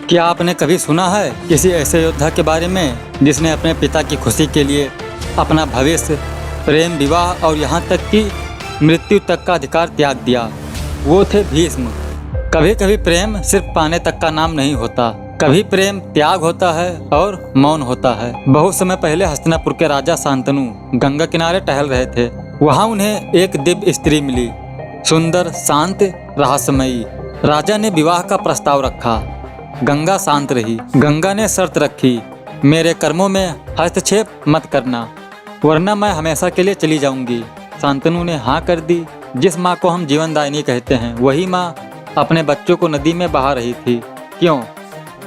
क्या आपने कभी सुना है किसी ऐसे योद्धा के बारे में जिसने अपने पिता की खुशी के लिए अपना भविष्य, प्रेम, विवाह और यहाँ तक कि मृत्यु तक का अधिकार त्याग दिया? वो थे भीष्म। कभी कभी प्रेम सिर्फ पाने तक का नाम नहीं होता, कभी प्रेम त्याग होता है और मौन होता है। बहुत समय पहले हस्तिनापुर के राजा शांतनु गंगा किनारे टहल रहे थे। वहाँ उन्हें एक दिव्य स्त्री मिली, सुंदर, शांत, रहस्यमयी। राजा ने विवाह का प्रस्ताव रखा। गंगा शांत रही। गंगा ने शर्त रखी, मेरे कर्मों में हस्तक्षेप मत करना, वरना मैं हमेशा के लिए चली जाऊंगी। शांतनु ने हाँ कर दी। जिस माँ को हम जीवनदायिनी कहते हैं, वही माँ अपने बच्चों को नदी में बहा रही थी। क्यों?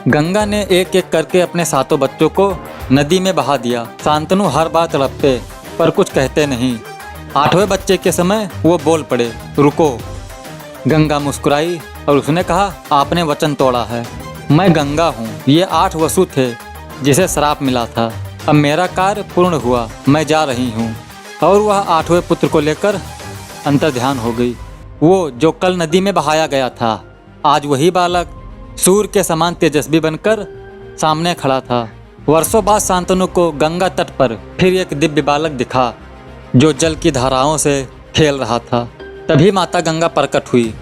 गंगा ने एक एक करके अपने 7 बच्चों को नदी में बहा दिया। शांतनु हर बार तड़पते पर कुछ कहते नहीं। 8वें बच्चे के समय वो बोल पड़े, रुको। गंगा मुस्कुराई और उसने कहा, आपने वचन तोड़ा है। मैं गंगा हूँ। ये 8 वसु थे जिसे श्राप मिला था। अब मेरा कार्य पूर्ण हुआ, मैं जा रही हूँ। और वह 8वें पुत्र को लेकर अंतर्ध्यान हो गई। वो जो कल नदी में बहाया गया था, आज वही बालक सूर्य के समान तेजस्वी बनकर सामने खड़ा था। वर्षों बाद शांतनु को गंगा तट पर फिर एक दिव्य बालक दिखा जो जल की धाराओं से खेल रहा था। तभी माता गंगा प्रकट हुई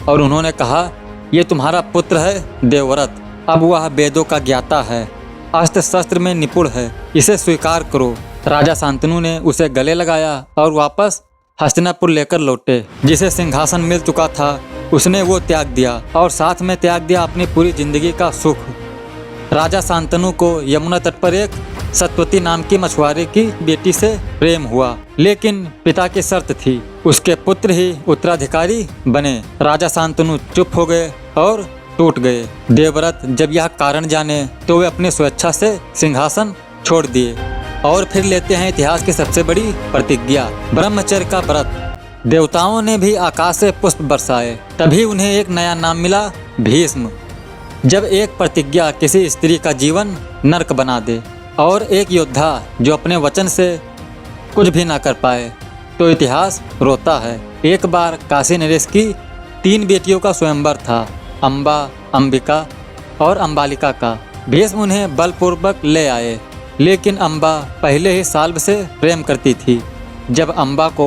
और उन्होंने कहा, ये तुम्हारा पुत्र है देवव्रत। अब वह वेदों का ज्ञाता है, अस्त्र शस्त्र में निपुण है, इसे स्वीकार करो। राजा शांतनु ने उसे गले लगाया और वापस हस्तिनापुर लेकर लौटे। जिसे सिंहासन मिल चुका था उसने वो त्याग दिया और साथ में त्याग दिया अपनी पूरी जिंदगी का सुख। राजा शांतनु को यमुना तट पर एक सतवती नाम की मछुआरे की बेटी से प्रेम हुआ, लेकिन पिता की शर्त थी, उसके पुत्र ही उत्तराधिकारी बने। राजा शांतनु चुप हो गए और टूट गए। देवव्रत जब यह कारण जाने तो वे अपनी स्वेच्छा से सिंहासन छोड़ दिए। और फिर लेते हैं इतिहास की सबसे बड़ी प्रतिज्ञा, ब्रह्मचर्य का व्रत। देवताओं ने भी आकाश से पुष्प बरसाए, तभी उन्हें एक नया नाम मिला, भीष्म। जब एक प्रतिज्ञा किसी स्त्री का जीवन नर्क बना दे और एक योद्धा जो अपने वचन से कुछ भी ना कर पाए, तो इतिहास रोता है। एक बार काशी नरेश की 3 बेटियों का स्वयंवर था, अम्बा, अंबिका और अंबालिका का। भीष्म उन्हें बलपूर्वक ले आए, लेकिन अम्बा पहले ही साल्व से प्रेम करती थी। जब अम्बा को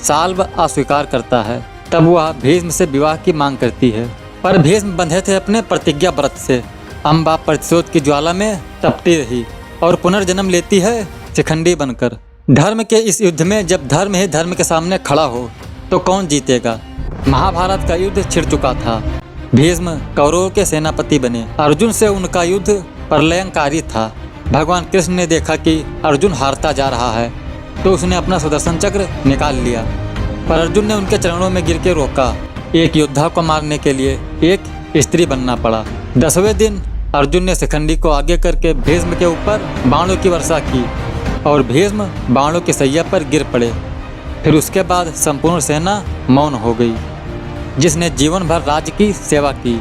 साल्व अस्वीकार करता है, तब वह भीष्म से विवाह की मांग करती है, पर भीष्म बंधे थे अपने प्रतिज्ञा व्रत से। अम्बा प्रतिशोध की ज्वाला में तपती रही और पुनर्जन्म लेती है शिखंडी बनकर। धर्म के इस युद्ध में जब धर्म ही धर्म के सामने खड़ा हो तो कौन जीतेगा? महाभारत का युद्ध छिड़ चुका था। भीष्म कौरवों के सेनापति बने। अर्जुन से उनका युद्ध प्रलयंकारी था। भगवान कृष्ण ने देखा कि अर्जुन हारता जा रहा है, तो उसने अपना सुदर्शन चक्र निकाल लिया, पर अर्जुन ने उनके चरणों में गिर के रोका। एक योद्धा को मारने के लिए एक स्त्री बनना पड़ा। 10वें दिन अर्जुन ने शिखंडी को आगे करके भीष्म के ऊपर बाणों की वर्षा की और भीष्म बाणों की सैया पर गिर पड़े। फिर उसके बाद संपूर्ण सेना मौन हो गई। जिसने जीवन भर राज्य की सेवा की,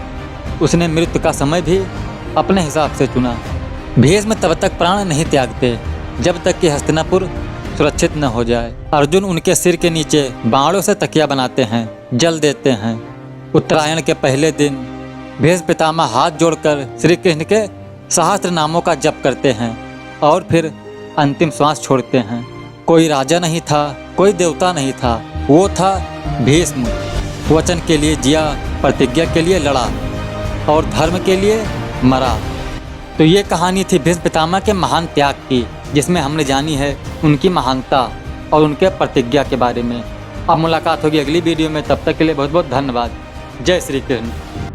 उसने मृत्यु का समय भी अपने हिसाब से चुना। भीष्म तब तक प्राण नहीं त्यागते जब तक कि हस्तिनापुर सुरक्षित न हो जाए। अर्जुन उनके सिर के नीचे बाणों से तकिया बनाते हैं, जल देते हैं। उत्तरायण के पहले दिन भीष्म पितामह हाथ जोड़कर श्री कृष्ण के सहस्त्र नामों का जप करते हैं और फिर अंतिम श्वास छोड़ते हैं। कोई राजा नहीं था, कोई देवता नहीं था, वो था भीष्म। वचन के लिए जिया, प्रतिज्ञा के लिए लड़ा और धर्म के लिए मरा। तो ये कहानी थी भीष्म पितामह के महान त्याग की, जिसमें हमने जानी है उनकी महानता और उनके प्रतिज्ञा के बारे में। अब मुलाकात होगी अगली वीडियो में, तब तक के लिए बहुत बहुत धन्यवाद। जय श्री कृष्ण।